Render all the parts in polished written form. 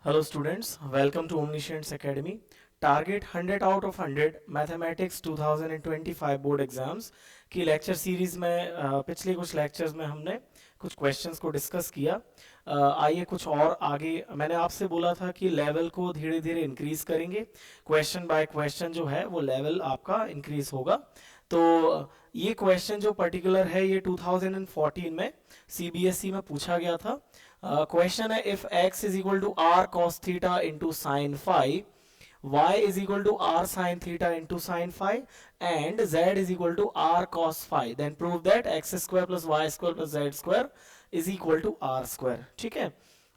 Hello students, welcome to Omniscience Academy. Target 100 out of 100 Mathematics 2025 board exams की lecture series में पिछले कुछ lectures में हमने कुछ क्वेश्चंस को डिस्कस किया। आइए कुछ और आगे, मैंने आपसे बोला था कि लेवल को धीरे धीरे इंक्रीज करेंगे, क्वेश्चन बाय क्वेश्चन जो है वो लेवल आपका इंक्रीज होगा। तो ये क्वेश्चन जो पर्टिकुलर है ये 2014 में सीबीएसई में पूछा गया था। क्वेश्चन है if x is equal to r cos theta into sine five, y is equal to r sin theta into sin phi and z is equal to r cos phi, then prove that x square plus y square plus z square is equal to r square। ठीक है,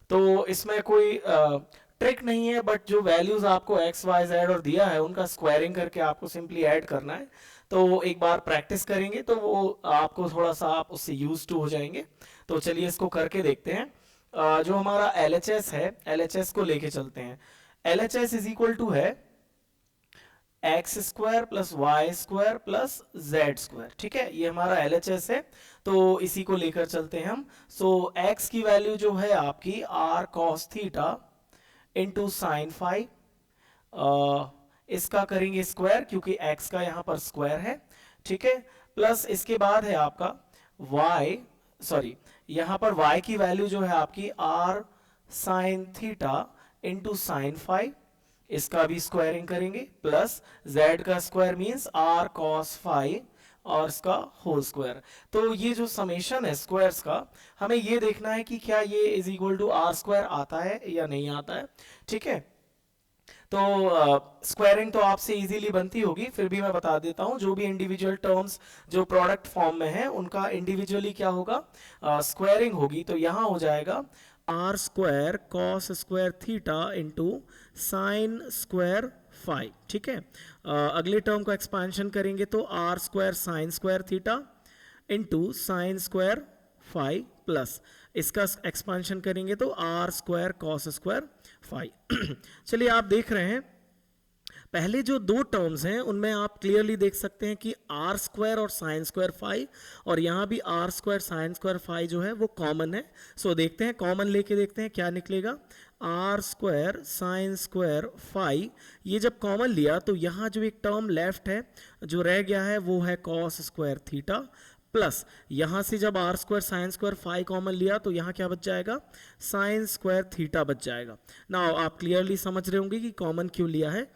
तो इसमें कोई trick नहीं है, but जो values आपको x y z और दिया है उनका स्क्वायरिंग करके आपको सिंपली ऐड करना है। तो एक बार प्रैक्टिस करेंगे तो वो आपको थोड़ा सा आप उससे यूज टू हो जाएंगे। तो चलिए इसको करके देखते हैं। जो हमारा LHS है, LHS को लेके चलते हैं। LHS इज इक्वल टू है x square plus y square plus z square. ठीक है, ये हमारा LHS है, तो इसी को लेकर चलते हैं हम। सो x की वैल्यू जो है आपकी r cos theta into sine five, इसका करेंगे स्क्वायर क्योंकि x का यहाँ पर स्क्वायर है। ठीक है, प्लस इसके बाद है आपका y, सॉरी यहाँ पर y की वैल्यू जो है आपकी r sine theta into sine five, इसका भी स्क्वायरिंग करेंगे, प्लस z का square means r cos five और इसका होल स्क्वायर। तो ये जो समेशन है स्क्वायर्स का, हमें ये देखना है कि क्या ये is equal to r square आता है या नहीं आता है। ठीक है, तो स्क्वायरिंग तो आपसे इजीली बनती होगी, फिर भी मैं बता देता हूं। जो भी इंडिविजुअल टर्म्स जो प्रोडक्ट फॉर्म में है उनका इंडिविजुअली क्या होगा, स्क्वायरिंग होगी। तो यहां हो जाएगा r square cos square theta into sine square five. ठीक है, अगले टर्म को एक्सपेंशन करेंगे तो r square sine square theta into sine square five, plus इसका एक्सपेंशन करेंगे तो r square cos square five. चलिए आप देख रहे हैं पहले जो दो टर्म्स हैं उनमें आप क्लियरली देख सकते हैं कि आर स्क्वायर और साइन स्क्वायर फाइव, और यहाँ भी r square sine square five जो है वो कॉमन है। सो देखते हैं, कॉमन लेके देखते हैं क्या निकलेगा। R square sine square five, ये जब कॉमन लिया तो यहाँ जो एक टर्म लेफ्ट है जो रह गया है वो है कॉस स्क्वायर थीटा, प्लस यहाँ से जब r square sine square five common लिया तो यहाँ क्या बच जाएगा, साइन स्क्वायर थीटा बच जाएगा। नाउ आप क्लियरली समझ रहे होंगे कि कॉमन क्यों लिया है।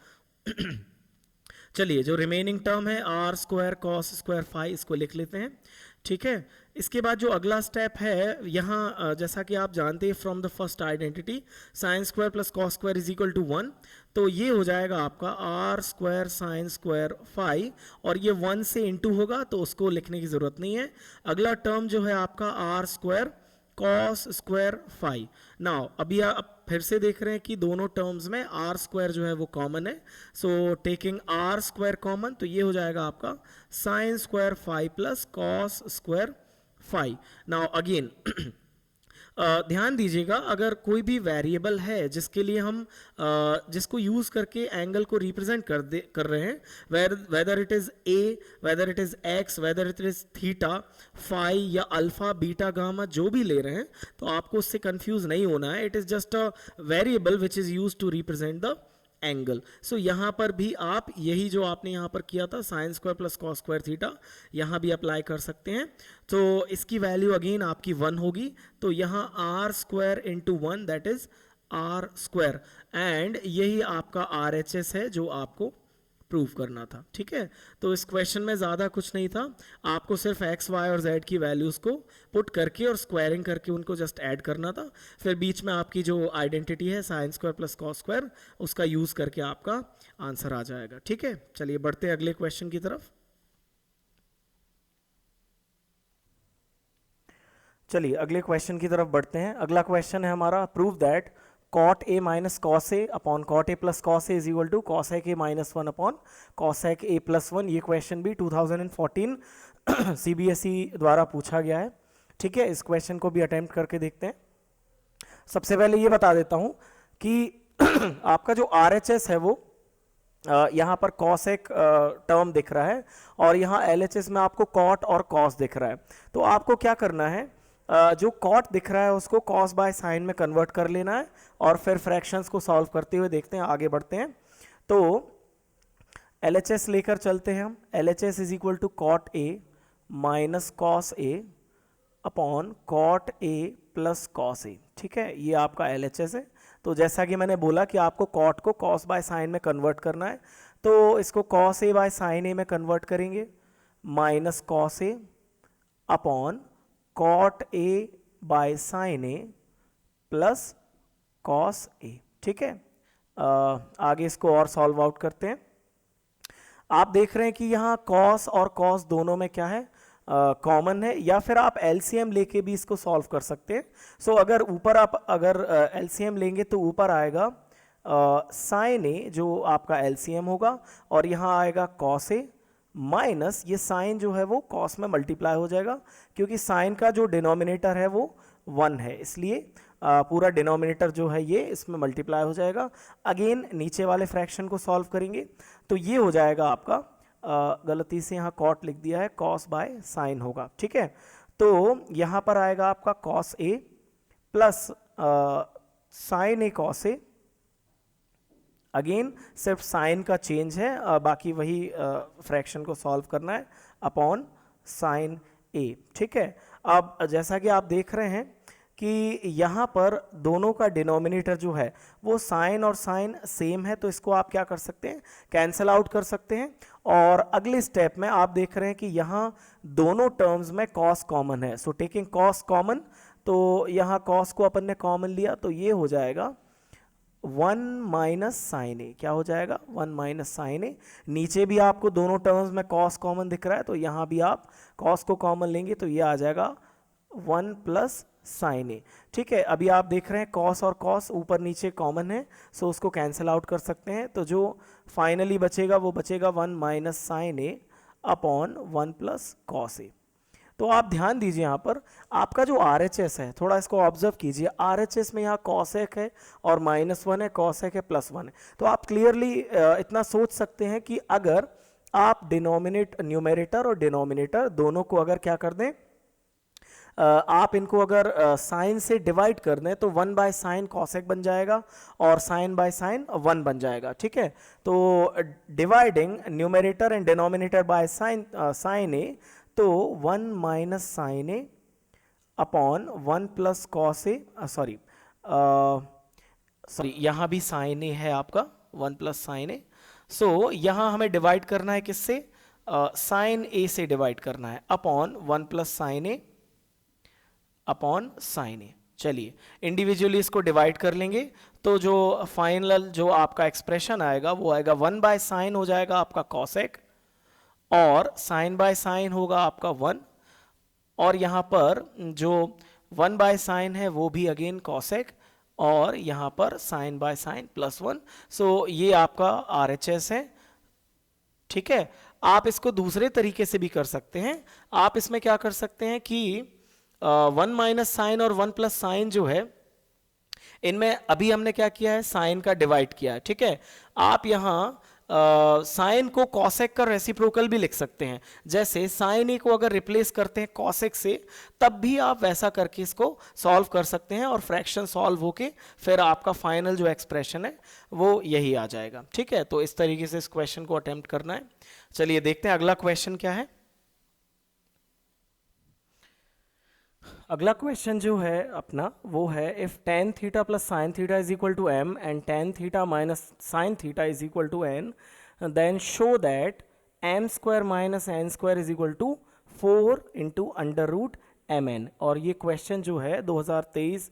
चलिए जो रिमेनिंग टर्म है r square cos square five, इसको लिख लेते हैं। ठीक है, इसके बाद जो अगला स्टेप है यहाँ, जैसा कि आप जानते हैं from the first identity sine square plus cos square is equal to one, तो ये हो जाएगा आपका r square sine square five, और ये वन से इंटू होगा तो उसको लिखने की जरूरत नहीं है। अगला टर्म जो है आपका r square cos square five. Now अभी आप फिर से देख रहे हैं कि दोनों टर्म्स में आर स्क्वायर जो है वो कॉमन है, so taking r square common तो ये हो जाएगा आपका sine square five plus cos square five. Now again ध्यान दीजिएगा, अगर कोई भी वेरिएबल है जिसके लिए हम जिसको यूज करके एंगल को रिप्रेजेंट कर रहे हैं, whether it is A, whether it is x, whether it is theta phi या अल्फा बीटा गामा, जो भी ले रहे हैं तो आपको उससे कंफ्यूज नहीं होना है। It is just a variable which is use to represent the angle. So यहाँ पर भी आप यही जो आपने यहाँ पर किया था sign square plus cos square theta, यहाँ भी अप्लाई कर सकते हैं। तो इसकी वैल्यू अगेन आपकी वन होगी, तो यहाँ r square into one that is r square, and यही आपका RHS है जो आपको प्रूव करना था। ठीक है, तो इस क्वेश्चन में ज़्यादा कुछ नहीं था, आपको सिर्फ x, y और z की वैल्यूज़ को पुट करके और स्क्वायरिंग करके उनको जस्ट ऐड करना था। फिर बीच में आपकी जो आइडेंटिटी है sign square plus cos square, उसका यूज़ करके आपका आंसर आ जाएगा। ठीक है, चलिए बढ़ते हैं अगले क्वेश्चन की तरफ। चलिए अगले क्वेश्चन की तरफ बढ़ते हैं। अगला क्वेश्चन है हमारा, prove that cot a minus cos A upon cot A plus cos A is equal to cosec A minus one upon cosec A plus one. ये क्वेश्चन भी 2014 सीबीएसई द्वारा पूछा गया है। ठीक है, इस क्वेश्चन को भी अटेम्प्ट करके देखते हैं। सबसे पहले ये बता देता हूँ कि आपका जो RHS है वो यहाँ पर कॉसेक टर्म दिख रहा है और यहाँ LHS में आपको कॉट और कॉस दिख रहा है। तो आपको क्या करना है, जो कॉट दिख रहा है उसको कॉस बाय साइन में कन्वर्ट कर लेना है और फिर फ्रैक्शंस को सॉल्व करते हुए देखते हैं, आगे बढ़ते हैं। तो LHS लेकर चलते हैं हम। LHS is equal to cot A minus cos A upon cot A plus cos A. ठीक है, ये आपका LHS है। तो जैसा कि मैंने बोला कि आपको कॉट को कॉस बाय साइन में कन्वर्ट करना है, तो इसको cos A by sine A में कन्वर्ट करेंगे, minus cos A upon cot A by sine A plus cos A. ठीक है, आगे इसको और सॉल्व आउट करते हैं। आप देख रहे हैं कि यहाँ कॉस और कॉस दोनों में क्या है, कॉमन है, या फिर आप LCM लेके भी इसको सॉल्व कर सकते हैं। सो अगर ऊपर आप अगर LCM लेंगे तो ऊपर आएगा साइन ए जो आपका LCM होगा, और यहाँ आएगा कॉस ए माइनस ये साइन जो है वो कॉस में मल्टीप्लाई हो जाएगा, क्योंकि साइन का जो डिनोमिनेटर है वो 1 है, इसलिए पूरा डिनोमिनेटर जो है ये इसमें मल्टीप्लाई हो जाएगा। अगेन नीचे वाले फ्रैक्शन को सॉल्व करेंगे तो ये हो जाएगा आपका, गलती से यहाँ कॉट लिख दिया है, कॉस बाय साइन होगा। ठीक है, तो यहाँ पर आएगा आपका cos A plus sign A cos A. Again सिर्फ साइन का चेंज है, बाकी वही फ्रैक्शन को सॉल्व करना है, अपॉन साइन ए। ठीक है, अब जैसा कि आप देख रहे हैं कि यहाँ पर दोनों का डिनोमिनेटर जो है वो साइन और साइन सेम है, तो इसको आप क्या कर सकते हैं, कैंसिल आउट कर सकते हैं। और अगले स्टेप में आप देख रहे हैं कि यहाँ दोनों टर्म्स में कॉस कॉमन है, सो टेकिंग कॉस कॉमन, तो यहाँ कॉस को अपन ने कॉमन लिया तो ये हो जाएगा 1 माइनस साइन ए। क्या हो जाएगा, 1 माइनस साइन ए। नीचे भी आपको दोनों टर्म्स में कॉस कॉमन दिख रहा है, तो यहाँ भी आप कॉस को कॉमन लेंगे तो ये आ जाएगा 1 प्लस साइन ए। ठीक है, अभी आप देख रहे हैं कॉस और कॉस ऊपर नीचे कॉमन है, सो उसको कैंसिल आउट कर सकते हैं, तो जो फाइनली बचेगा वो बचेगा 1 minus sine A upon 1 plus cos ए। तो आप ध्यान दीजिए यहाँ पर आपका जो RHS है, थोड़ा इसको ऑब्जर्व कीजिए। RHS में यहाँ कॉसेक है और -1 है, कॉसेक है +1 है। तो आप क्लियरली इतना सोच सकते हैं कि अगर आप न्यूमरेटर और डिनोमिनेटर दोनों को अगर क्या कर दें, आप इनको अगर साइन से डिवाइड कर दें तो 1 बाय साइन कॉसेक बन जाएगा और साइन बाय साइन 1 बन जाएगा। ठीक है, तो dividing numerator and denominator by sine A, तो 1 minus sine A upon 1 plus cos A, sorry यहाँ भी साइन ए है आपका, 1 प्लस साइन ए। सो यहाँ हमें डिवाइड करना है किससे, साइन ए से डिवाइड करना है, upon 1 plus sign A upon sine ए। चलिए इंडिविजुअली इसको डिवाइड कर लेंगे, तो जो फाइनल जो आपका एक्सप्रेशन आएगा वो आएगा 1 बाय साइन हो जाएगा आपका कॉसेक, और साइन बाय साइन होगा आपका 1, और यहाँ पर जो 1 बाय साइन है वो भी अगेन कॉसेक, और यहाँ पर साइन बाय साइन +1। सो ये आपका RHS है। ठीक है, आप इसको दूसरे तरीके से भी कर सकते हैं। आप इसमें क्या कर सकते हैं कि 1 माइनस साइन और 1 प्लस साइन जो है, इनमें अभी हमने क्या किया है, साइन का डिवाइड किया है। ठीक है, आप यहाँ साइन को कॉसेक का रेसिप्रोकल भी लिख सकते हैं। जैसे साइन ए को अगर रिप्लेस करते हैं कॉसेक से, तब भी आप वैसा करके इसको सॉल्व कर सकते हैं, और फ्रैक्शन सॉल्व होके फिर आपका फाइनल जो एक्सप्रेशन है वो यही आ जाएगा। ठीक है, तो इस तरीके से इस क्वेश्चन को अटेम्प्ट करना है। चलिए देखते हैं अगला क्वेश्चन क्या है। अगला क्वेश्चन जो है अपना वो है, if tan theta plus sine theta is equal to m and tan theta minus sine theta is equal to n, then show that m square minus n square is equal to 4 into under root mn। और ये question जो है 2023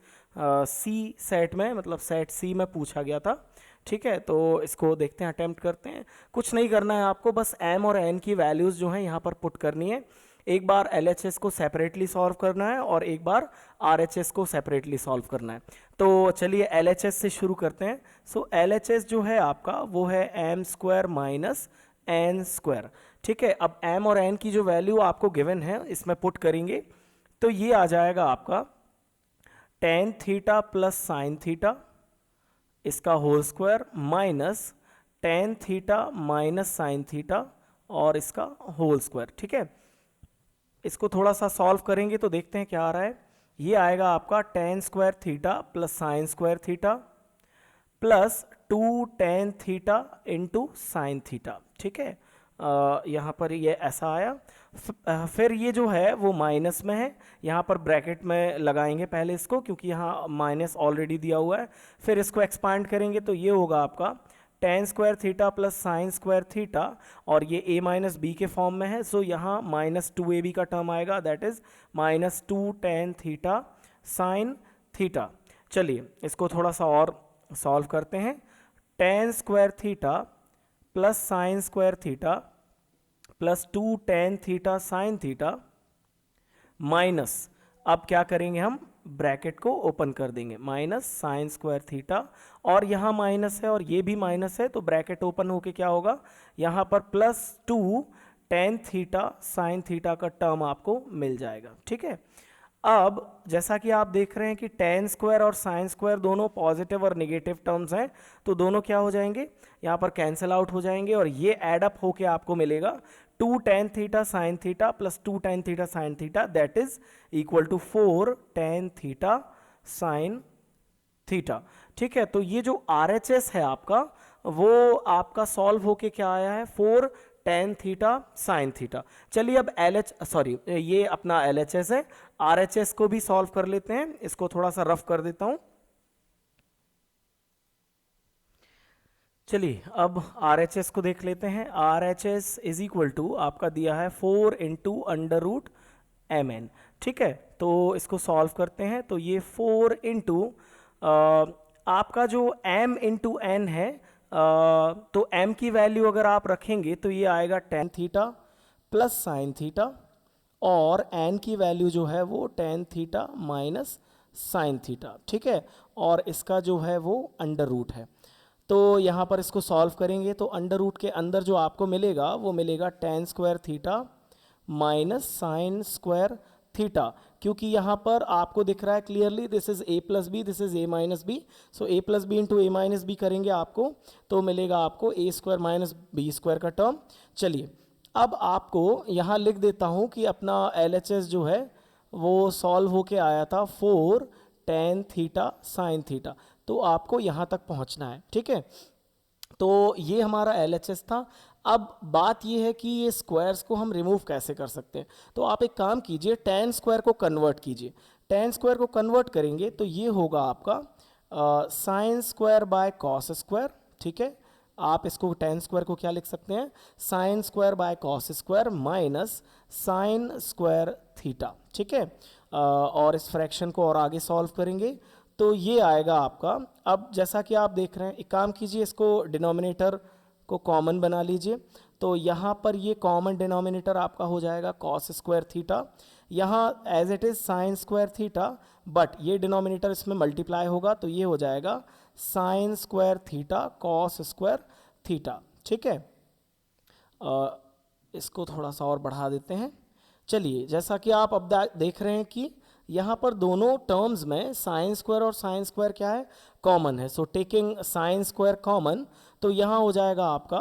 सी set में, मतलब set सी में पूछा गया था। ठीक है, तो इसको देखते हैं, अटेम्प्ट करते हैं। कुछ नहीं करना है आपको, बस m और n की वैल्यूज़ जो हैं यहाँ पर पुट करनी है। एक बार LHS को सेपरेटली सॉल्व करना है और एक बार RHS को सेपरेटली सॉल्व करना है। तो चलिए LHS से शुरू करते हैं। सो LHS जो है आपका वो है m square minus n square. ठीक है, अब m और n की जो वैल्यू आपको गिवन है इसमें पुट करेंगे तो ये आ जाएगा आपका tan theta plus sine theta इसका whole square minus tan theta minus sine theta और इसका होल स्क्वायर। ठीक है, इसको थोड़ा सा सॉल्व करेंगे तो देखते हैं क्या आ रहा है। ये आएगा आपका ten square theta plus sign square theta plus 2 tan theta into sign theta, ठीक है। यहाँ पर ये ऐसा आया। फिर ये जो है वो माइनस में है, यहाँ पर ब्रैकेट में लगाएंगे पहले इसको, क्योंकि यहाँ माइनस ऑलरेडी दिया हुआ है। फिर इसको एक्सपांड करेंगे तो ये होगा आपका ten square theta plus sign square theta, और ये a माइनस बी के फॉर्म में है, सो यहाँ माइनस 2ab का टर्म आएगा, that is minus 2 tan theta sine theta. चलिए इसको थोड़ा सा और सॉल्व करते हैं। Ten square theta plus sign square theta plus 2 tan theta sine theta minus, अब क्या करेंगे हम, ब्रैकेट को ओपन कर देंगे, माइनस साइन स्क्वायर थीटा, और यहाँ माइनस है और ये भी माइनस है, तो ब्रैकेट ओपन होके क्या होगा, यहाँ पर plus 2 tan theta sine theta का टर्म आपको मिल जाएगा, ठीक है। अब जैसा कि आप देख रहे हैं कि टेन स्क्वायर और साइन स्क्वायर दोनों पॉजिटिव और नेगेटिव टर्म्स हैं, तो दोनों क्या हो जाएंगे, यहाँ पर कैंसिल आउट हो जाएंगे, और ये एडअप होके आपको मिलेगा 2 tan theta sine theta plus 2 tan theta sine theta, that is equal to 4 tan theta sine theta, ठीक है। तो ये जो RHS है आपका, वो आपका सॉल्व होके क्या आया है, 4 टेन थीटा साइन थीटा। चलिए अब ये अपना LHS है, RHS को भी सॉल्व कर लेते हैं। इसको थोड़ा सा रफ कर देता हूं। चलिए अब RHS को देख लेते हैं। RHS इज इक्वल टू आपका दिया है 4 इंटू अंडर रूट mn, ठीक है। तो इसको सॉल्व करते हैं, तो ये 4 इंटू आपका जो m इंटू n है, तो m की वैल्यू अगर आप रखेंगे तो ये आएगा ten theta plus sine theta, और n की वैल्यू जो है वो ten theta minus sine theta, ठीक है। और इसका जो है वो अंडर रूट है, तो यहाँ पर इसको सॉल्व करेंगे तो अंडर रूट के अंदर जो आपको मिलेगा वो मिलेगा tan square theta minus sine square theta, क्योंकि यहाँ पर आपको दिख रहा है clearly this is a plus B, this is a minus B, so a plus B into a minus B करेंगे आपको तो मिलेगा आपको a square minus B square का टर्म। चलिए अब आपको यहाँ लिख देता हूँ कि अपना LHS जो है वो सॉल्व होके आया था 4 टेन थीटा साइन थीटा, तो आपको यहाँ तक पहुँचना है, ठीक है। तो ये हमारा LHS था। अब बात ये है कि ये स्क्वायर्स को हम रिमूव कैसे कर सकते हैं, तो आप एक काम कीजिए, टेन स्क्वायर को कन्वर्ट कीजिए। टेन स्क्वायर को कन्वर्ट करेंगे तो ये होगा आपका sine square by cos square, ठीक है। आप इसको टेन स्क्वायर को क्या लिख सकते हैं, sine square by cos square minus sine square theta, ठीक है। और इस फ्रैक्शन को और आगे सॉल्व करेंगे तो ये आएगा आपका। अब जैसा कि आप देख रहे हैं, एक काम कीजिए, इसको डिनोमिनेटर को कॉमन बना लीजिए, तो यहाँ पर ये कॉमन डिनोमिनेटर आपका हो जाएगा कॉस स्क्वायर थीटा, यहाँ as it is sine square theta, but ये डिनोमिनेटर इसमें मल्टीप्लाई होगा तो ये हो जाएगा sine square theta cos square theta, ठीक है। इसको थोड़ा सा और बढ़ा देते हैं। चलिए जैसा कि आप अब देख रहे हैं कि यहाँ पर दोनों टर्म्स में साइन स्क्वायर और साइन स्क्वायर क्या है, कॉमन है, so taking sine square common, तो यहाँ हो जाएगा आपका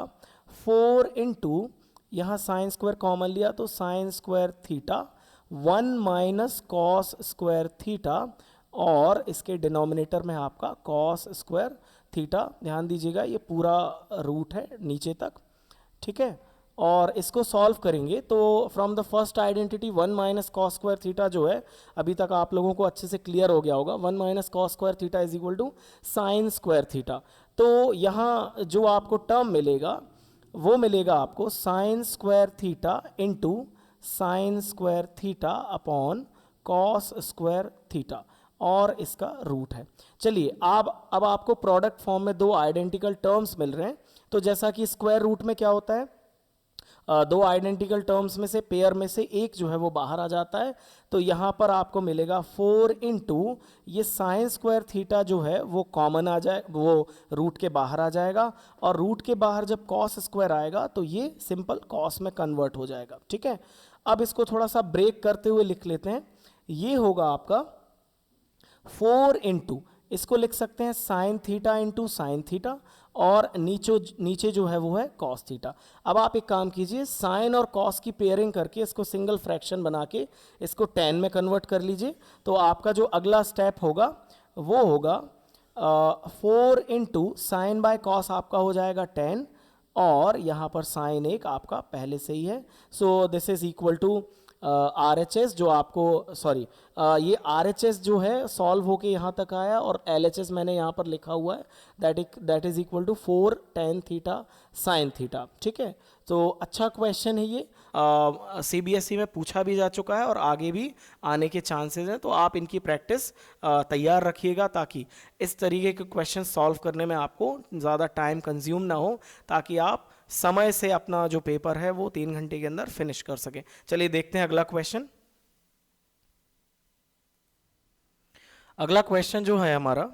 4 इंटू, यहाँ साइन स्क्वायर कॉमन लिया तो sign square theta 1 minus cos square theta, और इसके डिनोमिनेटर में आपका कॉस स्क्वायर थीटा, ध्यान दीजिएगा ये पूरा रूट है नीचे तक, ठीक है। और इसको सॉल्व करेंगे तो from the first identity 1 minus cos square theta जो है अभी तक आप लोगों को अच्छे से क्लियर हो गया होगा, 1 minus cos square theta is equal to sine square theta. तो यहाँ जो आपको टर्म मिलेगा वो मिलेगा आपको sine square theta into sine square theta upon cos square theta, और इसका रूट है। चलिए अब आपको प्रोडक्ट फॉर्म में दो आइडेंटिकल टर्म्स मिल रहे हैं, तो जैसा कि स्क्वायर रूट में क्या होता है, दो आइडेंटिकल टर्म्स में से पेयर में से एक जो है वो बाहर आ जाता है, तो यहाँ पर आपको मिलेगा 4 इंटू ये साइन स्क्वायर थीटा जो है वो कॉमन आ जाए, वो रूट के बाहर आ जाएगा, और रूट के बाहर जब कॉस स्क्वायर आएगा तो ये सिंपल कॉस में कन्वर्ट हो जाएगा, ठीक है। अब इसको थोड़ा सा ब्रेक करते हुए लिख लेते हैं, ये होगा आपका 4 इंटू, इसको लिख सकते हैं sine theta into sign theta, और नीचे जो है वो है कॉस थीटा। अब आप एक काम कीजिए, साइन और कॉस की पेयरिंग करके इसको सिंगल फ्रैक्शन बना के इसको टेन में कन्वर्ट कर लीजिए। तो आपका जो अगला स्टेप होगा वो होगा 4 साइन बाय कॉस आपका हो जाएगा 10, और यहाँ पर साइन एक आपका पहले से ही है। So this is equal to R H S, जो आपको सॉरी ये आर एच एस जो है सॉल्व होके यहाँ तक आया, और एल एच एस मैंने यहाँ पर लिखा हुआ है, that is equal to 4 tan theta sine theta. ठीक है, तो अच्छा क्वेश्चन है ये, CBSE में पूछा भी जा चुका है और आगे भी आने के चांसेस हैं। तो आप इनकी प्रैक्टिस तैयार रखिएगा, ताकि इस तरीके के क्वेश्चन सॉल्व करने में आपको ज़्यादा टाइम कंज्यूम ना हो, ताकि आप समय से अपना जो पेपर है वो 3 घंटे के अंदर फिनिश कर सके। चलिए देखते हैं अगला क्वेश्चन। अगला क्वेश्चन जो है हमारा,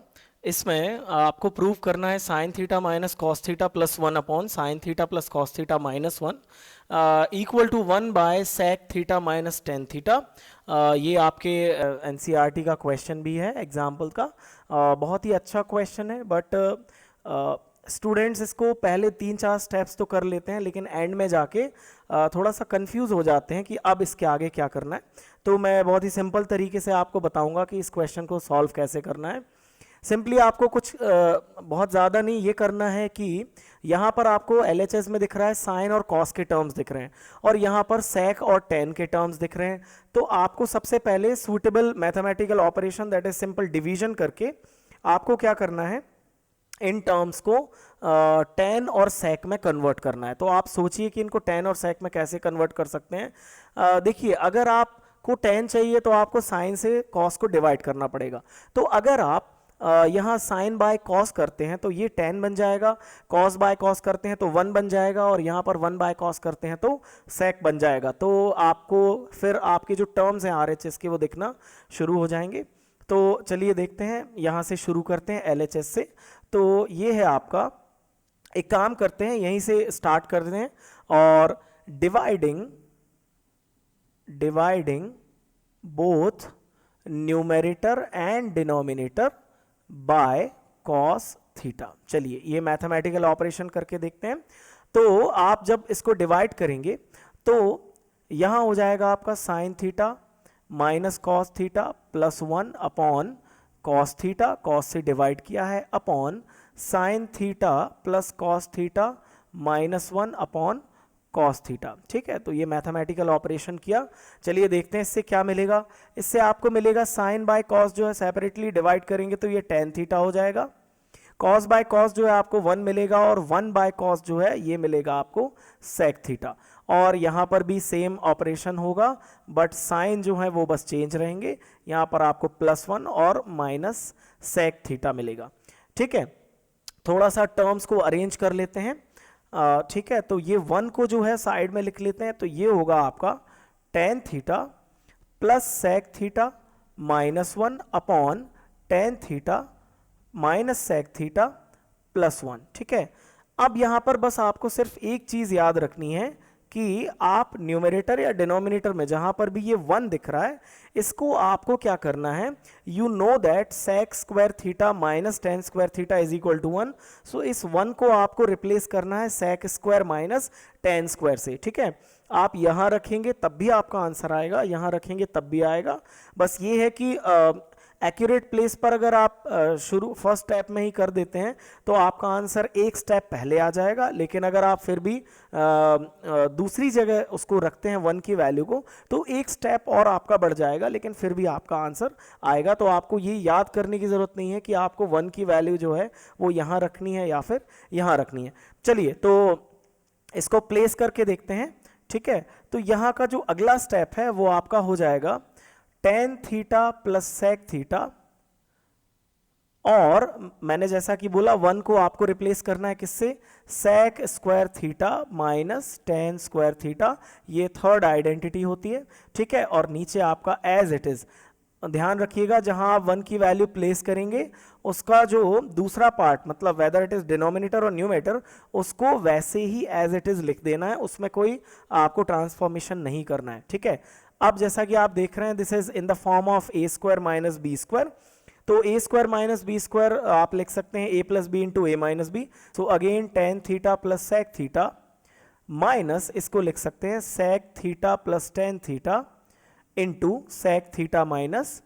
इसमें आपको प्रूव करना है sine theta minus cos theta plus 1 upon sine theta plus cos theta minus 1 equal to 1 by sec theta minus tan theta. ये आपके NCERT का क्वेश्चन भी है, एग्जाम्पल का। बहुत ही अच्छा क्वेश्चन है, बट स्टूडेंट्स इसको पहले 3-4 स्टेप्स तो कर लेते हैं, लेकिन एंड में जाके थोड़ा सा कंफ्यूज हो जाते हैं कि अब इसके आगे क्या करना है। तो मैं बहुत ही सिंपल तरीके से आपको बताऊंगा कि इस क्वेश्चन को सॉल्व कैसे करना है। सिंपली आपको कुछ बहुत ज़्यादा नहीं ये करना है कि यहाँ पर आपको LHS में दिख रहा है साइन और कॉस के टर्म्स दिख रहे हैं, और यहाँ पर सेक और टेन के टर्म्स दिख रहे हैं। तो आपको सबसे पहले suitable mathematical operation, that is simple division करके आपको क्या करना है, इन टर्म्स को टेन और सेक में कन्वर्ट करना है। तो आप सोचिए कि इनको टेन और सेक में कैसे कन्वर्ट कर सकते हैं। देखिए, अगर आपको टेन चाहिए तो आपको साइन से कॉस को डिवाइड करना पड़ेगा। तो अगर आप यहाँ साइन बाय कॉस करते हैं तो ये 10 बन जाएगा, कॉस बाय कॉस करते हैं तो 1 बन जाएगा, और यहाँ पर 1 बाय कॉस करते हैं तो सेक बन जाएगा। तो आपको फिर आपके जो टर्म्स हैं RHS के वो दिखना शुरू हो जाएंगे। तो चलिए देखते हैं, यहाँ से शुरू करते हैं LHS से। तो ये है आपका, एक काम करते हैं यहीं से स्टार्ट करते हैं, और dividing both numerator and denominator by cos theta. चलिए ये मैथमेटिकल ऑपरेशन करके देखते हैं। तो आप जब इसको डिवाइड करेंगे तो यहाँ हो जाएगा आपका sign theta minus cos theta plus 1 upon cos theta, cos से डिवाइड किया है, upon sine theta plus cos theta minus 1 upon cos theta. ठीक है, तो ये मैथमेटिकल ऑपरेशन किया। चलिए देखते हैं इससे क्या मिलेगा। इससे आपको मिलेगा साइन बाय कॉस जो है सेपरेटली डिवाइड करेंगे तो ये टेन थीटा हो जाएगा, कॉस बाय कॉस जो है आपको 1 मिलेगा, और 1 बाय कॉस जो है ये मिलेगा आपको सेक थीटा। और यहाँ पर भी सेम ऑपरेशन होगा, बट साइन जो है वो बस चेंज रहेंगे, यहाँ पर आपको प्लस 1 और माइनस सेक थीटा मिलेगा। ठीक है, थोड़ा सा टर्म्स को अरेंज कर लेते हैं। ठीक है, तो ये 1 को जो है साइड में लिख लेते हैं। तो ये होगा आपका tan theta plus sec theta minus 1 upon tan theta minus sec theta plus 1। ठीक है, अब यहाँ पर बस आपको सिर्फ एक चीज़ याद रखनी है कि आप न्यूमरेटर या डिनोमिनेटर में जहाँ पर भी ये 1 दिख रहा है, इसको आपको क्या करना है, you know that sec square theta minus tan square theta is equal to 1। सो इस 1 को आपको रिप्लेस करना है sec square minus tan square से। ठीक है, आप यहाँ रखेंगे तब भी आपका आंसर आएगा, यहाँ रखेंगे तब भी आएगा। बस ये है कि एक्यूरेट प्लेस पर अगर आप शुरू फर्स्ट स्टेप में ही कर देते हैं तो आपका आंसर एक स्टेप पहले आ जाएगा, लेकिन अगर आप फिर भी दूसरी जगह उसको रखते हैं 1 की वैल्यू को, तो एक स्टेप और आपका बढ़ जाएगा, लेकिन फिर भी आपका आंसर आएगा। तो आपको ये याद करने की ज़रूरत नहीं है कि आपको 1 की वैल्यू जो है वो यहाँ रखनी है या फिर यहाँ रखनी है। चलिए तो इसको प्लेस करके देखते हैं। ठीक है, तो यहाँ का जो अगला स्टेप है वो आपका हो जाएगा tan theta plus sec theta, और मैंने जैसा कि बोला 1 को आपको रिप्लेस करना है किससे, sec square theta minus tan square theta, ये थर्ड आइडेंटिटी होती है। ठीक है, और नीचे आपका एज इट इज, ध्यान रखिएगा जहां आप 1 की वैल्यू प्लेस करेंगे उसका जो दूसरा पार्ट, मतलब वेदर इट इज डिनोमिनेटर और न्यूमरेटर, उसको वैसे ही एज इट इज लिख देना है, उसमें कोई आपको ट्रांसफॉर्मेशन नहीं करना है। ठीक है, अब जैसा कि आप देख रहे हैं this is in the form of A square minus B square. तो A square minus B square आप लिख सकते हैं A plus B into A minus B. So again tan theta plus sec theta minus इसको लिख सकते हैं sec theta plus tan theta into sec theta minus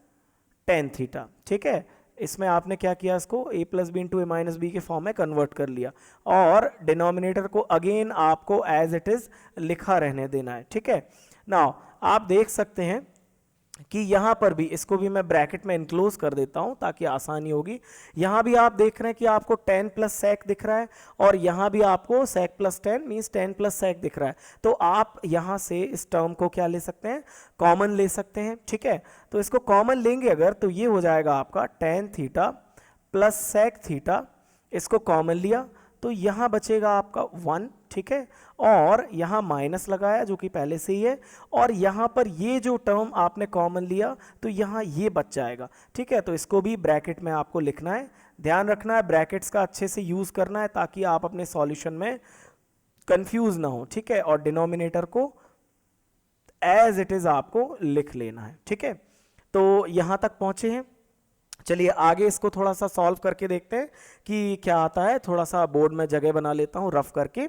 tan theta. ठीक है, इसमें आपने क्या किया, इसको a plus B into A minus B के फॉर्म में कन्वर्ट कर लिया और डिनोमिनेटर को अगेन आपको एज इट इज लिखा रहने देना है। ठीक है, नाउ आप देख सकते हैं कि यहां पर भी इसको भी मैं ब्रैकेट में इनक्लोज कर देता हूं ताकि आसानी होगी। यहां भी आप देख रहे हैं कि आपको 10 प्लस सेक दिख रहा है और यहां भी आपको sec plus 10 means 10 plus sec दिख रहा है। तो आप यहां से इस टर्म को क्या ले सकते हैं, कॉमन ले सकते हैं। ठीक है, तो इसको कॉमन लेंगे अगर तो ये हो जाएगा आपका tan theta plus sec theta, इसको कॉमन लिया तो यहां बचेगा आपका 1। ठीक है, और यहां माइनस लगाया जो कि पहले से ही है और यहां पर ये जो टर्म आपने कॉमन लिया तो यहां ये बच जाएगा। ठीक है, तो इसको भी ब्रैकेट में आपको लिखना है, ध्यान रखना है ब्रैकेट्स का अच्छे से यूज करना है ताकि आप अपने सॉल्यूशन में कंफ्यूज ना हो। ठीक है, और डिनोमिनेटर को एज इट इज आपको लिख लेना है। ठीक है, तो यहां तक पहुंचे हैं, चलिए आगे इसको थोड़ा सा सॉल्व करके देखते हैं कि क्या आता है। थोड़ा सा बोर्ड में जगह बना लेता हूं रफ करके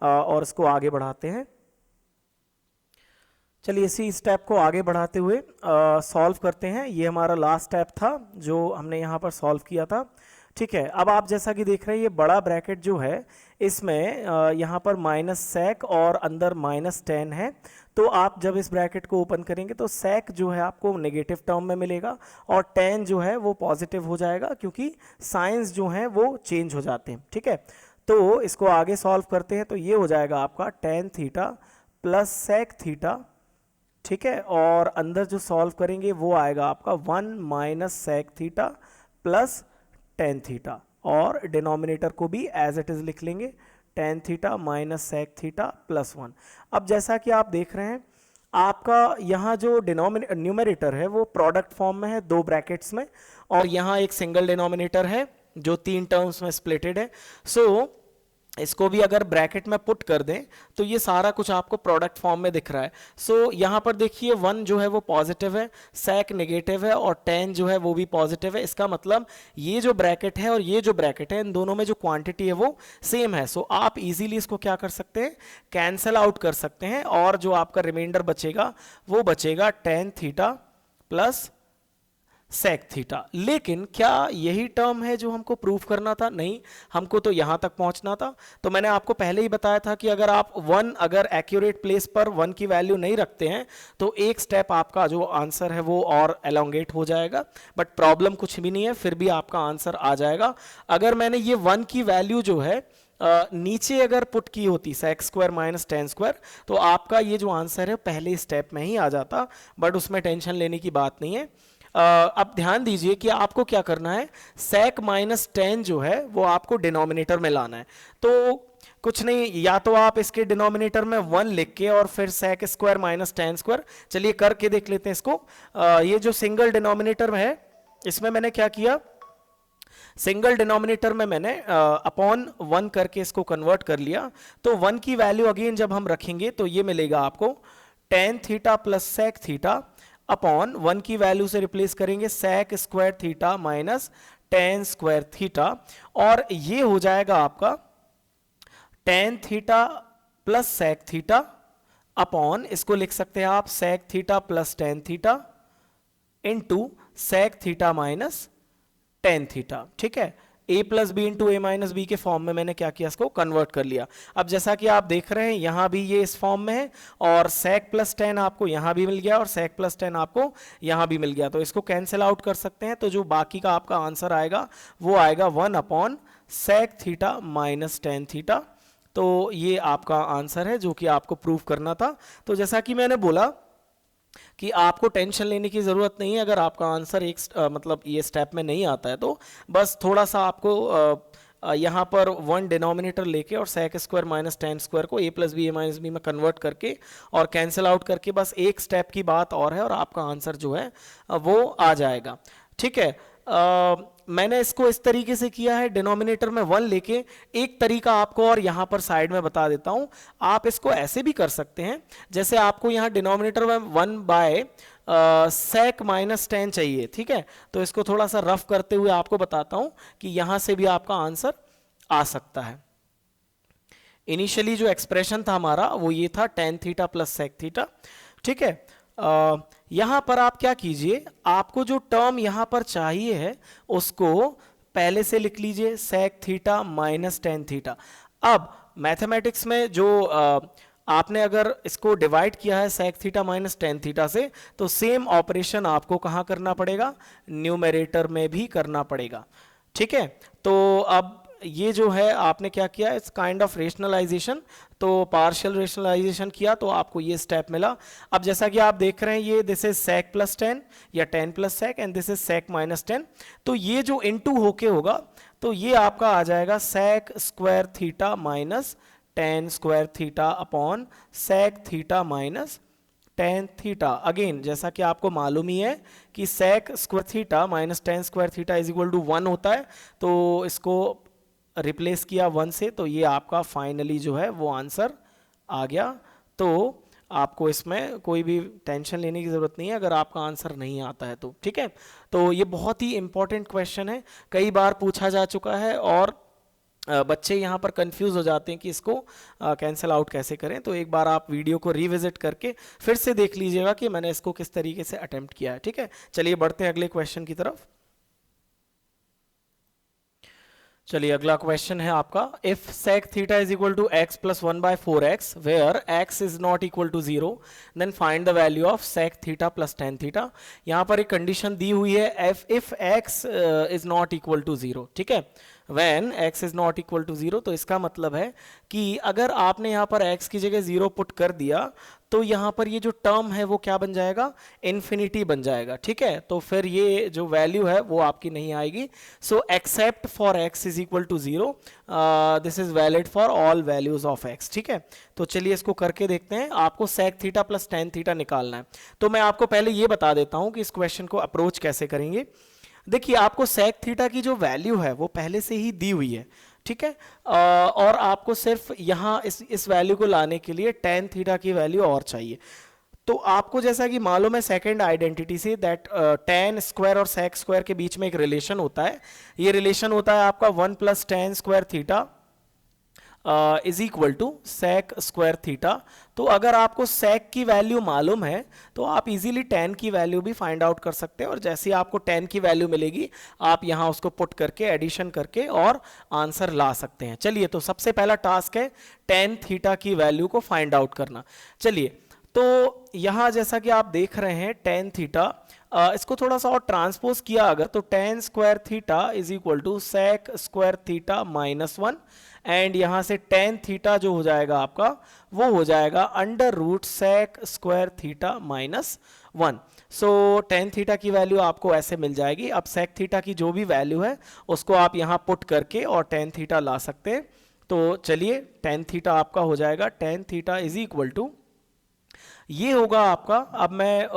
और इसको आगे बढ़ाते हैं। चलिए इसी स्टेप को आगे बढ़ाते हुए सॉल्व करते हैं। ये हमारा लास्ट स्टेप था जो हमने यहाँ पर सॉल्व किया था। ठीक है, अब आप जैसा कि देख रहे हैं ये बड़ा ब्रैकेट जो है इसमें यहाँ पर माइनस सेक और अंदर माइनस 10 है। तो आप जब इस ब्रैकेट को ओपन करेंगे तो सेक जो है आपको नेगेटिव टर्म में मिलेगा और 10 जो है वो पॉजिटिव हो जाएगा क्योंकि साइंस जो है वो चेंज हो जाते हैं। ठीक है, तो इसको आगे सॉल्व करते हैं तो ये हो जाएगा आपका tan theta plus sec theta. ठीक है, और अंदर जो सॉल्व करेंगे वो आएगा आपका 1 minus sec theta plus tan theta और डिनोमिनेटर को भी एज इट इज लिख लेंगे tan theta minus sec theta plus 1। अब जैसा कि आप देख रहे हैं आपका यहाँ जो न्यूमरेटर है वो प्रोडक्ट फॉर्म में है दो ब्रैकेट्स में और यहाँ एक सिंगल डिनोमिनेटर है जो तीन टर्म्स में स्प्लिटेड है। सो इसको भी अगर ब्रैकेट में पुट कर दें तो ये सारा कुछ आपको प्रोडक्ट फॉर्म में दिख रहा है। सो यहाँ पर देखिए 1 जो है वो पॉजिटिव है, सेक नेगेटिव है और 10 जो है वो भी पॉजिटिव है। इसका मतलब ये जो ब्रैकेट है और ये जो ब्रैकेट है इन दोनों में जो क्वांटिटी है वो सेम है। सो आप इजीली इसको क्या कर सकते हैं, कैंसल आउट कर सकते हैं और जो आपका रिमाइंडर बचेगा वो बचेगा tan theta plus sec theta. लेकिन क्या यही टर्म है जो हमको प्रूफ करना था? नहीं, हमको तो यहां तक पहुंचना था। तो मैंने आपको पहले ही बताया था कि अगर आप 1 अगर एक्यूरेट प्लेस पर 1 की वैल्यू नहीं रखते हैं तो एक स्टेप आपका जो आंसर है वो और एलोंगेट हो जाएगा। बट प्रॉब्लम कुछ भी नहीं है, फिर भी आपका आंसर आ जाएगा। अगर मैंने ये 1 की वैल्यू जो है नीचे अगर पुट की होती sec square minus tan square तो आपका ये जो आंसर है पहले स्टेप में ही आ जाता, बट उसमें टेंशन लेने की बात नहीं है। अब ध्यान दीजिए कि आपको क्या करना है, सेक माइनस 10 जो है वो आपको डिनोमिनेटर में लाना है। तो कुछ नहीं, या तो आप इसके डिनोमिनेटर में 1 लिख के और फिर सेक स्क्वायर माइनस 10 स्क्वायर, चलिए करके देख लेते हैं इसको। ये जो सिंगल डिनोमिनेटर है इसमें मैंने क्या किया, सिंगल डिनोमिनेटर में मैंने अपॉन 1 करके इसको कन्वर्ट कर लिया। तो 1 की वैल्यू अगेन जब हम रखेंगे तो ये मिलेगा आपको tan theta plus sec theta upon 1 की वैल्यू से रिप्लेस करेंगे sec square theta minus tan square theta और ये हो जाएगा आपका tan theta plus sec theta upon, इसको लिख सकते हैं आप sec theta plus tan theta into sec theta minus tan theta. ठीक है, a plus B into A minus B के फॉर्म में मैंने क्या किया, इसको कन्वर्ट कर लिया। अब जैसा कि आप देख रहे हैं यहां भी ये इस फॉर्म में है और सेक प्लस 10 आपको यहां भी मिल गया और सेक प्लस 10 आपको यहां भी मिल गया। तो इसको कैंसिल आउट कर सकते हैं। तो जो बाकी का आपका आंसर आएगा वो आएगा 1 upon sec theta minus tan theta. तो ये आपका आंसर है जो कि आपको प्रूव करना था। तो जैसा कि मैंने बोला कि आपको टेंशन लेने की ज़रूरत नहीं है अगर आपका आंसर एक मतलब ये स्टेप में नहीं आता है तो बस थोड़ा सा आपको यहाँ पर 1 डिनोमिनेटर लेके और sec square minus tan square को a plus B A minus B में कन्वर्ट करके और कैंसिल आउट करके बस एक स्टेप की बात और है और आपका आंसर जो है वो आ जाएगा। ठीक है, मैंने इसको इस तरीके से किया है डिनोमिनेटर में 1 लेके। एक तरीका आपको और यहाँ पर साइड में बता देता हूँ, आप इसको ऐसे भी कर सकते हैं जैसे आपको यहाँ डिनोमिनेटर में 1 बाय sec माइनस 10 चाहिए, ठीक है। तो इसको थोड़ा सा रफ करते हुए आपको बताता हूं कि यहां से भी आपका आंसर आ सकता है। इनिशियली जो एक्सप्रेशन था हमारा वो ये था tan theta plus sec theta, ठीक है। यहां पर आप क्या कीजिए, आपको जो टर्म यहां पर चाहिए है उसको पहले से लिख लीजिए, sec theta minus tan theta. अब मैथमेटिक्स में जो आपने अगर इसको डिवाइड किया है sec theta minus tan theta से, तो सेम ऑपरेशन आपको कहां करना पड़ेगा, न्यूमरेटर में भी करना पड़ेगा, ठीक है। तो अब ये जो है आपने क्या किया, इट्स काइंड ऑफ रेशनलाइजेशन, तो पार्शियल रेशनलाइजेशन किया तो आपको ये स्टेप मिला। अब जैसा कि आप देख रहे हैं ये दिस इज सेक प्लस 10 या 10 plus sec and this is sec minus 10, तो ये जो इनटू होके होगा तो ये आपका आ जाएगा sec square theta minus tan square theta upon sec theta minus tan theta. Again जैसा कि आपको मालूम ही है कि sec square theta minus tan square theta is equal to 1 होता है, तो इसको रिप्लेस किया 1 से, तो ये आपका फाइनली जो है वो आंसर आ गया। तो आपको इसमें कोई भी टेंशन लेने की ज़रूरत नहीं है अगर आपका आंसर नहीं आता है तो, ठीक है। तो ये बहुत ही इंपॉर्टेंट क्वेश्चन है, कई बार पूछा जा चुका है और बच्चे यहाँ पर कंफ्यूज हो जाते हैं कि इसको कैंसिल आउट कैसे करें। तो एक बार आप वीडियो को रिविजिट करके फिर से देख लीजिएगा कि मैंने इसको किस तरीके से अटेम्प्ट किया है, ठीक है। चलिए बढ़ते हैं अगले क्वेश्चन की तरफ। चलिए अगला क्वेश्चन है आपका, if sec theta is equal to X plus 1/4x where x is not equal to 0 then find the value of sec theta plus tan theta. यहाँ पर एक कंडीशन दी हुई है, if x is not equal to 0, ठीक है, when x is not equal to 0, तो इसका मतलब है कि अगर आपने यहाँ पर x की जगह 0 पुट कर दिया तो यहाँ पर ये जो टर्म है वो क्या बन जाएगा, इन्फिनिटी बन जाएगा, ठीक है। तो फिर ये जो वैल्यू है वो आपकी नहीं आएगी। So except for x is equal to 0 this is valid for all values of x, ठीक है। तो चलिए इसको करके देखते हैं। आपको sec theta plus tan theta निकालना है, तो मैं आपको पहले ये बता देता हूँ कि इस क्वेश्चन को अप्रोच कैसे करेंगे। देखिए आपको सेक थीटा की जो वैल्यू है वो पहले से ही दी हुई है, ठीक है, और आपको सिर्फ यहाँ इस वैल्यू को लाने के लिए tan थीटा की वैल्यू और चाहिए। तो आपको जैसा कि मालूम है second identity say that tan square और सेक स्क्वायर के बीच में एक रिलेशन होता है, ये रिलेशन होता है आपका 1 plus tan square theta is equal to sec square theta. तो अगर आपको सेक की वैल्यू मालूम है तो आप इजीली tan की वैल्यू भी फाइंड आउट कर सकते हैं, और जैसे ही आपको tan की वैल्यू मिलेगी आप यहां उसको पुट करके एडिशन करके और आंसर ला सकते हैं। चलिए तो सबसे पहला टास्क है tan थीटा की वैल्यू को फाइंड आउट करना। चलिए तो यहां जैसा कि आप देख रहे हैं tan थीटा, इसको थोड़ा सा और ट्रांसपोज किया अगर तो tan square theta is equal to sec square theta minus 1, and यहां से tan थीटा जो हो जाएगा आपका वो हो जाएगा under root sec square theta minus 1। So tan theta की वैल्यू आपको ऐसे मिल जाएगी। अब सेक थीटा की जो भी वैल्यू है उसको आप यहां पुट करके और tan थीटा ला सकते हैं। तो चलिए tan थीटा आपका हो जाएगा, tan theta is equal to ये होगा आपका, अब मैं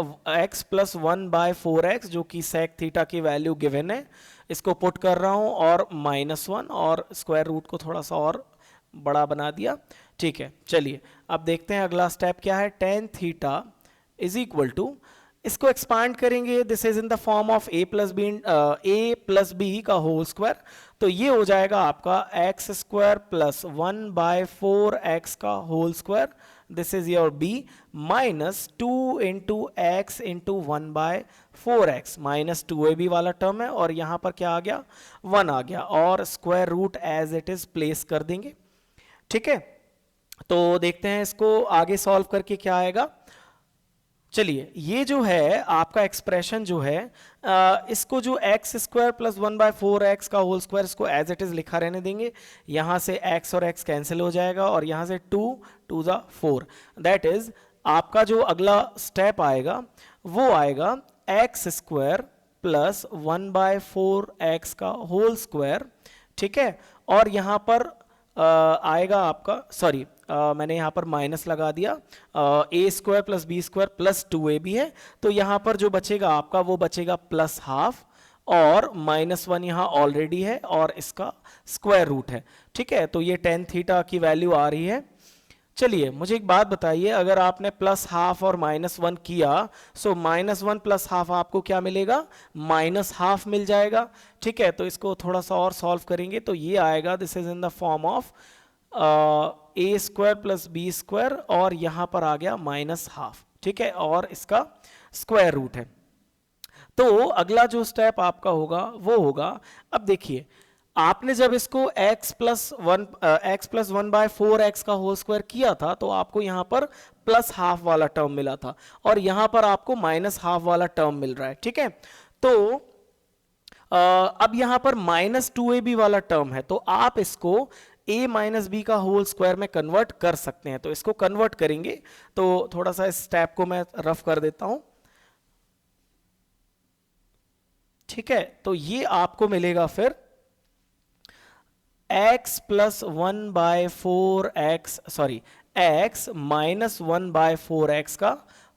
x प्लस 1/4x जो कि सेक थीटा की वैल्यू गिवन है इसको पुट कर रहा हूं और -1 और स्क्वायर रूट को थोड़ा सा और बड़ा बना दिया, ठीक है। चलिए अब देखते हैं अगला स्टेप क्या है, tan theta is equal to, इसको एक्सपांड करेंगे, this is in the form of a plus B का होल स्क्वायर, तो ये हो जाएगा आपका x स्क्वायर प्लस 1/4x का whole square, this is your b, minus 2 into X into 1/4x, minus 2ab वाला टर्म है और यहां पर क्या आ गया, 1 आ गया, और square root as it is place कर देंगे, ठीक है। तो देखते हैं इसको आगे सॉल्व करके क्या आएगा। चलिए ये जो है आपका एक्सप्रेशन जो है इसको जो एक्स स्क्वायर प्लस 1/4x का होल स्क्वायर इसको एज इट इज लिखा रहने देंगे, यहां से x और x कैंसिल हो जाएगा और यहां से 2 2 जा 4, दैट इज आपका जो अगला स्टेप आएगा वो आएगा एक्स स्क्वायर प्लस 1/4x का होल स्क्वायर, ठीक है। और यहां पर आएगा आपका, सॉरी मैंने यहाँ पर माइनस लगा दिया, A square plus B square plus 2ab है, तो यहाँ पर जो बचेगा आपका वो बचेगा प्लस हाफ, और -1 यहाँ ऑलरेडी है और इसका स्क्वायर रूट है, ठीक है। तो ये tan थीटा की वैल्यू आ रही है चलिए मुझे एक बात बताइए, अगर आपने प्लस हाफ और माइनस वन किया, so minus one plus half आपको क्या मिलेगा, माइनस हाफ मिल जाएगा। ठीक है, तो इसको थोड़ा सा और सॉल्व करेंगे तो ये आएगा, this is in the form of A square plus B square, और यहां पर आ गया माइनस हाफ। ठीक है, और इसका स्क्वायर रूट है। तो अगला जो स्टेप आपका होगा वो होगा, अब देखिए आपने जब इसको x+1/4x का होल स्क्वायर किया था तो आपको यहां पर प्लस हाफ वाला टर्म मिला था, और यहां पर आपको माइनस हाफ वाला टर्म मिल रहा है। ठीक है, तो अब यहां पर -2ab वाला टर्म है, तो आप इसको a माइनस बी का होल स्क्वायर में कन्वर्ट कर सकते हैं। तो इसको कन्वर्ट करेंगे, तो थोड़ा सा इस स्टेप को मैं रफ कर देता हूं। ठीक है, तो ये आपको मिलेगा फिर x plus 1/4x, sorry x -1/4x का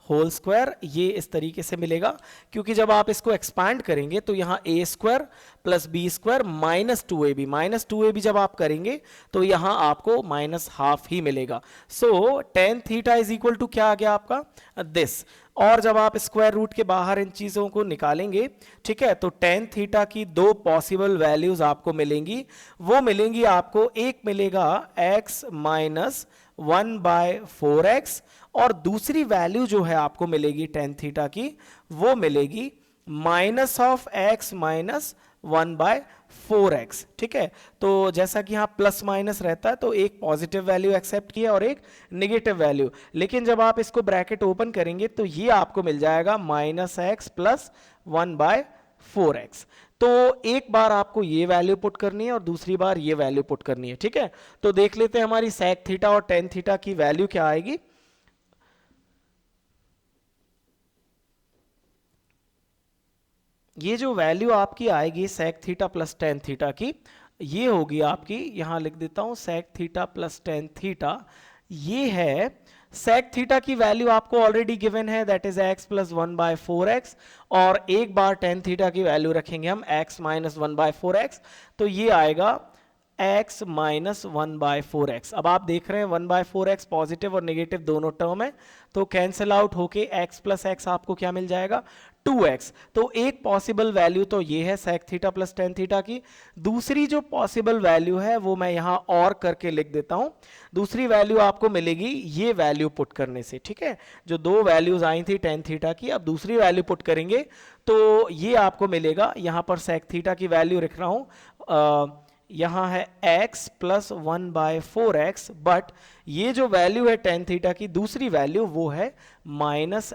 होल स्क्वायर, ये इस तरीके से मिलेगा, क्योंकि जब आप इसको एक्सपैंड करेंगे तो यहाँ a square plus B square -2ab जब आप करेंगे तो यहाँ आपको माइनस हाफ ही मिलेगा। So tan theta is equal to क्या आ गया आपका, दिस। और जब आप स्क्वायर रूट के बाहर इन चीजों को निकालेंगे, ठीक है, तो tan थीटा की दो पॉसिबल वैल्यूज आपको मिलेंगी। वो मिलेंगी आपको, एक मिलेगा x -1/4x, और दूसरी वैल्यू जो है आपको मिलेगी tan थीटा की, वो मिलेगी -(x -1/4x). ठीक है, तो जैसा कि यहाँ प्लस माइनस रहता है तो एक पॉजिटिव वैल्यू एक्सेप्ट किया और एक नेगेटिव वैल्यू, लेकिन जब आप इसको ब्रैकेट ओपन करेंगे तो ये आपको मिल जाएगा -x + 1/4x। तो एक बार आपको ये वैल्यू पुट करनी है और दूसरी बार ये वैल्यू पुट करनी है। ठीक है, तो देख लेते हैं हमारी sec थीटा और tan थीटा की वैल्यू क्या आएगी। ये जो वैल्यू आपकी आएगी sec theta plus tan theta की, ये होगी आपकी, यहां लिख देता हूं sec theta plus tan theta, ये है sec थीटा की वैल्यू आपको ऑलरेडी गिवन है, दैट इज x + 1/4x, और एक बार tan थीटा की वैल्यू रखेंगे हम x - 1/4x, तो ये आएगा x - 1/4x। अब आप देख रहे हैं 1/4x पॉजिटिव और नेगेटिव दोनों टर्म है, तो कैंसिल आउट होके x + x आपको क्या मिल जाएगा, 2x। तो एक पॉसिबल वैल्यू तो ये है sec theta plus tan theta की। दूसरी जो पॉसिबल वैल्यू है वो मैं यहां और करके लिख देता हूं। दूसरी वैल्यू आपको मिलेगी ये वैल्यू पुट करने से। ठीक है, जो दो वैल्यूज आई थी tan थीटा की, अब दूसरी वैल्यू पुट करेंगे तो ये आपको मिलेगा, यहां पर sec थीटा की वैल्यू लिख रहा हूं, यहां है x + 1/4x, बट ये जो वैल्यू है tan थीटा की दूसरी वैल्यू वो है -x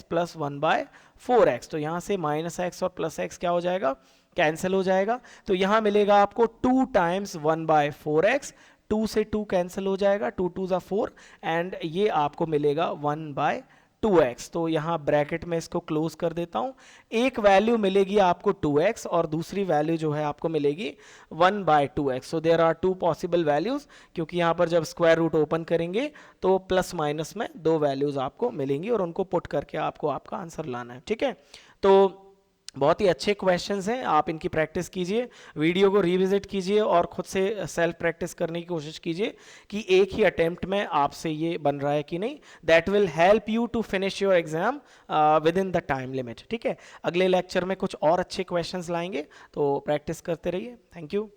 + 1/4x। तो यहां से -x और +x क्या हो जाएगा, कैंसिल हो जाएगा, तो यहां मिलेगा आपको 2 × 1/4x, 2 से 2 कैंसिल हो जाएगा, 2 2 = 4, एंड ये आपको मिलेगा 1/2x। तो यहां ब्रैकेट में इसको क्लोज कर देता हूं। एक वैल्यू मिलेगी आपको 2x और दूसरी वैल्यू जो है आपको मिलेगी 1/2x। So there are 2 possible values, क्योंकि यहां पर जब स्क्वायर रूट ओपन करेंगे तो प्लस माइनस में दो वैल्यूज आपको मिलेंगी और उनको पुट करके आपको आपका आंसर लाना है। ठीक है, तो बहुत ही अच्छे क्वेश्चंस हैं, आप इनकी प्रैक्टिस कीजिए, वीडियो को रिविजिट कीजिए और खुद से सेल्फ प्रैक्टिस करने की कोशिश कीजिए कि एक ही अटेम्प्ट में आपसे ये बन रहा है कि नहीं। That will help you to finish your exam within the time limit. ठीक है, अगले लेक्चर में कुछ और अच्छे क्वेश्चंस लाएंगे, तो प्रैक्टिस करते रहिए। Thank you.